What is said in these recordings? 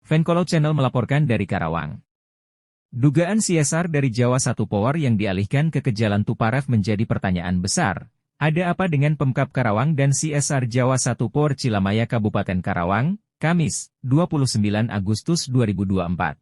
Venkolo Channel melaporkan dari Karawang. Dugaan CSR dari Jawa 1 Power yang dialihkan ke Jalan Tuparef menjadi pertanyaan besar. Ada apa dengan Pemkab Karawang dan CSR Jawa 1 Power Cilamaya Kabupaten Karawang, Kamis, 29 Agustus 2024.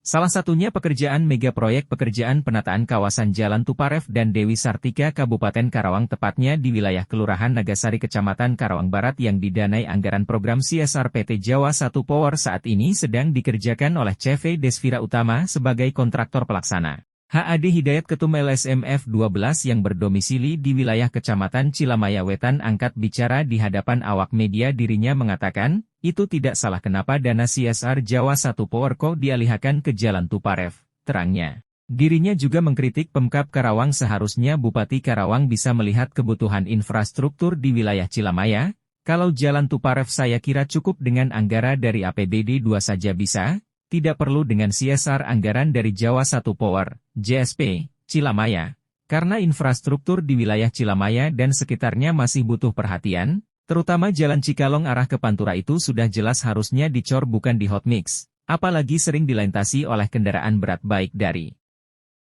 Salah satunya pekerjaan mega proyek pekerjaan penataan kawasan Jalan Tuparef dan Dewi Sartika Kabupaten Karawang tepatnya di wilayah Kelurahan Nagasari Kecamatan Karawang Barat yang didanai anggaran program CSR PT Jawa 1 Power saat ini sedang dikerjakan oleh CV Desvira Utama sebagai kontraktor pelaksana. HAD Hidayat Ketum LSMF 12 yang berdomisili di wilayah Kecamatan Cilamaya Wetan angkat bicara di hadapan awak media dirinya mengatakan, itu tidak salah kenapa dana CSR Jawa 1 Power kok dialihkan ke Jalan Tuparef, terangnya. Dirinya juga mengkritik Pemkab Karawang seharusnya Bupati Karawang bisa melihat kebutuhan infrastruktur di wilayah Cilamaya, kalau Jalan Tuparef saya kira cukup dengan anggaran dari APBD 2 saja bisa. Tidak perlu dengan CSR anggaran dari Jawa 1 Power, JSP, Cilamaya. Karena infrastruktur di wilayah Cilamaya dan sekitarnya masih butuh perhatian, terutama Jalan Cikalong arah ke Pantura itu sudah jelas harusnya dicor bukan di hotmix, apalagi sering dilintasi oleh kendaraan berat baik dari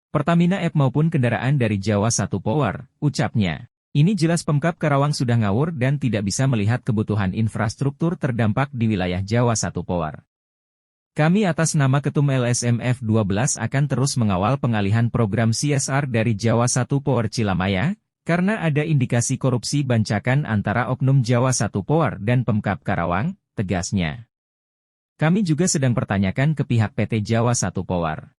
Pertamina EP maupun kendaraan dari Jawa 1 Power, ucapnya. Ini jelas Pemkab Karawang sudah ngawur dan tidak bisa melihat kebutuhan infrastruktur terdampak di wilayah Jawa 1 Power. Kami atas nama Ketum LSMF 12 akan terus mengawal pengalihan program CSR dari Jawa 1 Power Cilamaya, karena ada indikasi korupsi bancakan antara oknum Jawa 1 Power dan Pemkab Karawang, tegasnya. Kami juga sedang pertanyakan ke pihak PT Jawa 1 Power.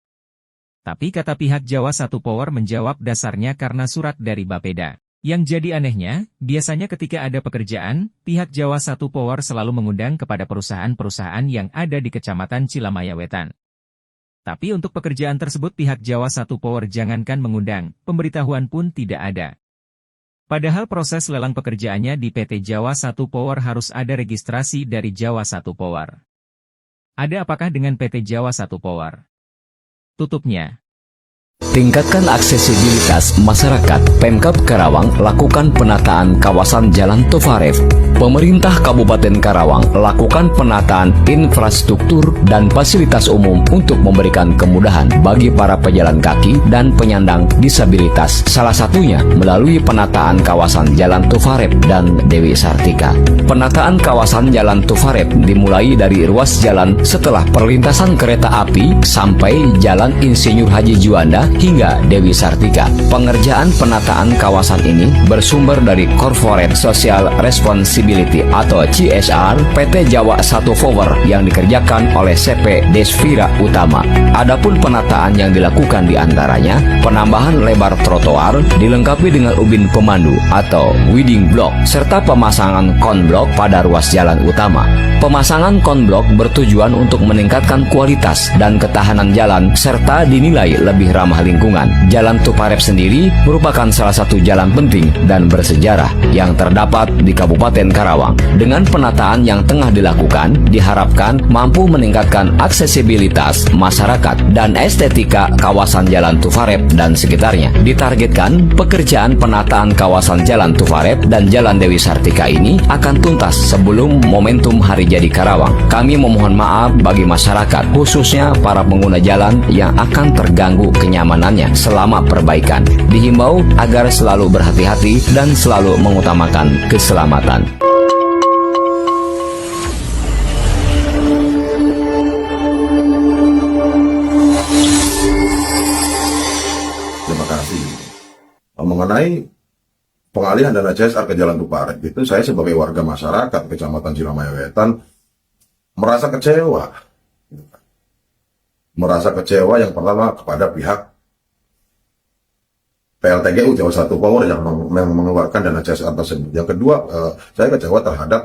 Tapi kata pihak Jawa 1 Power menjawab dasarnya karena surat dari Bapeda. Yang jadi anehnya, biasanya ketika ada pekerjaan, pihak Jawa 1 Power selalu mengundang kepada perusahaan-perusahaan yang ada di Kecamatan Cilamaya Wetan. Tapi untuk pekerjaan tersebut pihak Jawa 1 Power jangankan mengundang, pemberitahuan pun tidak ada. Padahal proses lelang pekerjaannya di PT Jawa 1 Power harus ada registrasi dari Jawa 1 Power. Ada apakah dengan PT Jawa 1 Power? Tutupnya. Tingkatkan aksesibilitas masyarakat. Pemkab Karawang lakukan penataan kawasan Jalan Tuparef. Pemerintah Kabupaten Karawang lakukan penataan infrastruktur dan fasilitas umum untuk memberikan kemudahan bagi para pejalan kaki dan penyandang disabilitas. Salah satunya melalui penataan kawasan Jalan Tuparef dan Dewi Sartika. Penataan kawasan Jalan Tuparef dimulai dari ruas jalan setelah perlintasan kereta api sampai Jalan Insinyur Haji Juanda hingga Dewi Sartika. Pengerjaan penataan kawasan ini bersumber dari Corporate Social Responsibility atau CSR PT Jawa 1 Power yang dikerjakan oleh CV Desvira Utama. Adapun penataan yang dilakukan diantaranya penambahan lebar trotoar dilengkapi dengan ubin pemandu atau weeding block serta pemasangan konblok pada ruas jalan utama. Pemasangan konblok bertujuan untuk meningkatkan kualitas dan ketahanan jalan serta dinilai lebih ramah lingkungan. Jalan Tuparef sendiri merupakan salah satu jalan penting dan bersejarah yang terdapat di Kabupaten Karawang. Dengan penataan yang tengah dilakukan, diharapkan mampu meningkatkan aksesibilitas masyarakat dan estetika kawasan Jalan Tuparef dan sekitarnya. Ditargetkan pekerjaan penataan kawasan Jalan Tuparef dan Jalan Dewi Sartika ini akan tuntas sebelum momentum Hari Jadi Karawang. Kami memohon maaf bagi masyarakat, khususnya para pengguna jalan yang akan terganggu kenyamanannya selama perbaikan. Dihimbau agar selalu berhati-hati dan selalu mengutamakan keselamatan. Terima kasih. Mengenai pengalihan dana CSR ke Jalan Tuparef, itu saya sebagai warga masyarakat Kecamatan Cilamaya Wetan merasa kecewa. Merasa kecewa yang pertama kepada pihak PLTGU Jawa 1 Power yang mengeluarkan dana CSR tersebut. Yang kedua, saya kecewa terhadap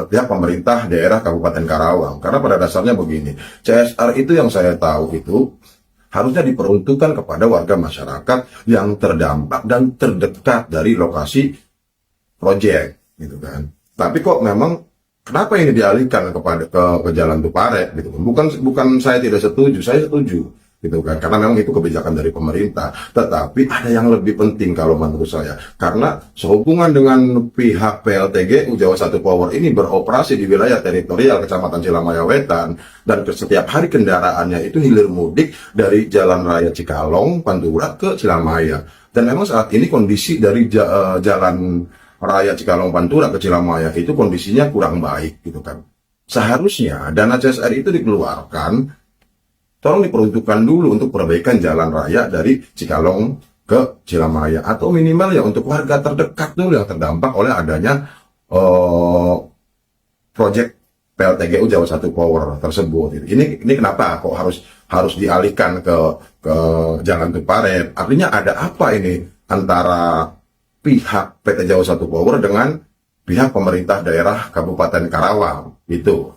pihak pemerintah daerah Kabupaten Karawang. Karena pada dasarnya begini, CSR itu yang saya tahu itu harusnya diperuntukkan kepada warga masyarakat yang terdampak dan terdekat dari lokasi proyek, gitu kan. Tapi kok memang kenapa ini dialihkan kepada ke Jalan Tuparef, gitu kan? Bukan saya tidak setuju, saya setuju. gitu kan, karena memang itu kebijakan dari pemerintah. Tetapi ada yang lebih penting kalau menurut saya, karena sehubungan dengan pihak PLTGU Jawa Satu Power ini beroperasi di wilayah teritorial Kecamatan Cilamaya Wetan, dan setiap hari kendaraannya itu hilir mudik dari Jalan Raya Cikalong, Pantura ke Cilamaya. Dan memang saat ini kondisi dari Jalan Raya Cikalong Pantura ke Cilamaya itu kondisinya kurang baik gitu kan. Seharusnya dana CSR itu dikeluarkan, tolong diperuntukkan dulu untuk perbaikan jalan raya dari Cikalong ke Cilamaya, atau minimal ya untuk warga terdekat dulu yang terdampak oleh adanya proyek PLTGU Jawa Satu Power tersebut. Ini kenapa kok harus dialihkan ke Jalan Tuparet? Artinya ada apa ini antara pihak PT Jawa Satu Power dengan pihak pemerintah daerah Kabupaten Karawang itu?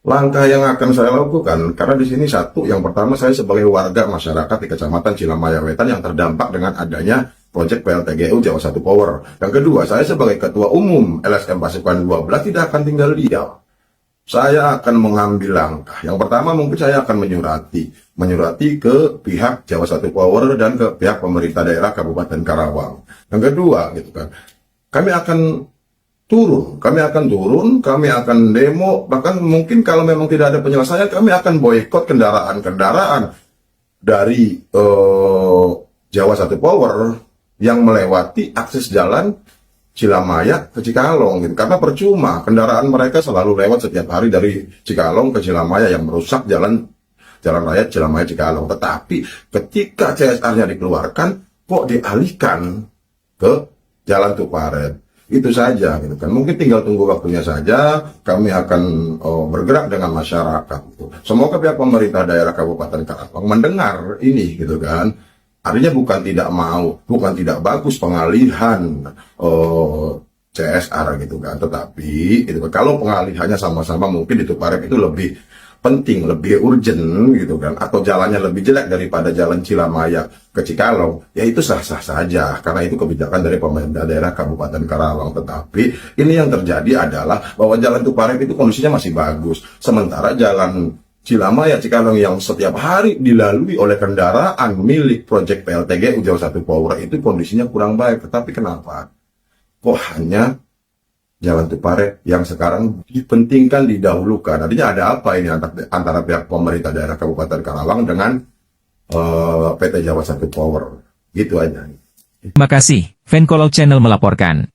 Langkah yang akan saya lakukan, karena di sini satu, yang pertama saya sebagai warga masyarakat di Kecamatan Cilamaya Wetan yang terdampak dengan adanya proyek PLTGU Jawa Satu Power. Yang kedua, saya sebagai Ketua Umum LSM Pasukan 12 tidak akan tinggal diam. Saya akan mengambil langkah. Yang pertama mungkin saya akan menyurati ke pihak Jawa Satu Power dan ke pihak pemerintah daerah Kabupaten Karawang. Yang kedua, gitu kan, kami akan turun, kami akan demo, bahkan mungkin kalau memang tidak ada penyelesaian, kami akan boikot kendaraan dari Jawa Satu Power yang melewati akses jalan Cilamaya ke Cikalong, gitu. Karena percuma, kendaraan mereka selalu lewat setiap hari dari Cikalong ke Cilamaya yang merusak jalan raya Cilamaya Cikalong. Tetapi ketika CSR-nya dikeluarkan, kok dialihkan ke Jalan Tuparet? Itu saja, gitu kan. Mungkin tinggal tunggu waktunya saja. Kami akan bergerak dengan masyarakat. Gitu. Semoga pihak pemerintah daerah Kabupaten Karawang mendengar ini, gitu kan. Artinya bukan tidak mau, bukan tidak bagus pengalihan CSR, gitu kan. Tetapi, gitu kan, kalau pengalihannya sama-sama mungkin di Tuparet itu lebih penting, lebih urgent, gitu kan, atau jalannya lebih jelek daripada jalan Cilamaya ke Cikalong, ya itu sah-sah saja, karena itu kebijakan dari pemerintah daerah Kabupaten Karawang. Tetapi ini yang terjadi adalah bahwa jalan Tuparet itu kondisinya masih bagus, sementara jalan Cilamaya Cikalong yang setiap hari dilalui oleh kendaraan milik proyek PLTGU Jawa Satu Power itu kondisinya kurang baik. Tetapi kenapa kok hanya Jalan Tuparet yang sekarang dipentingkan, didahulukan? Artinya ada apa ini antara pihak pemerintah daerah Kabupaten Karawang dengan PT Jawa Satu Power? Gitu aja. Terima kasih, Fancolog Channel melaporkan.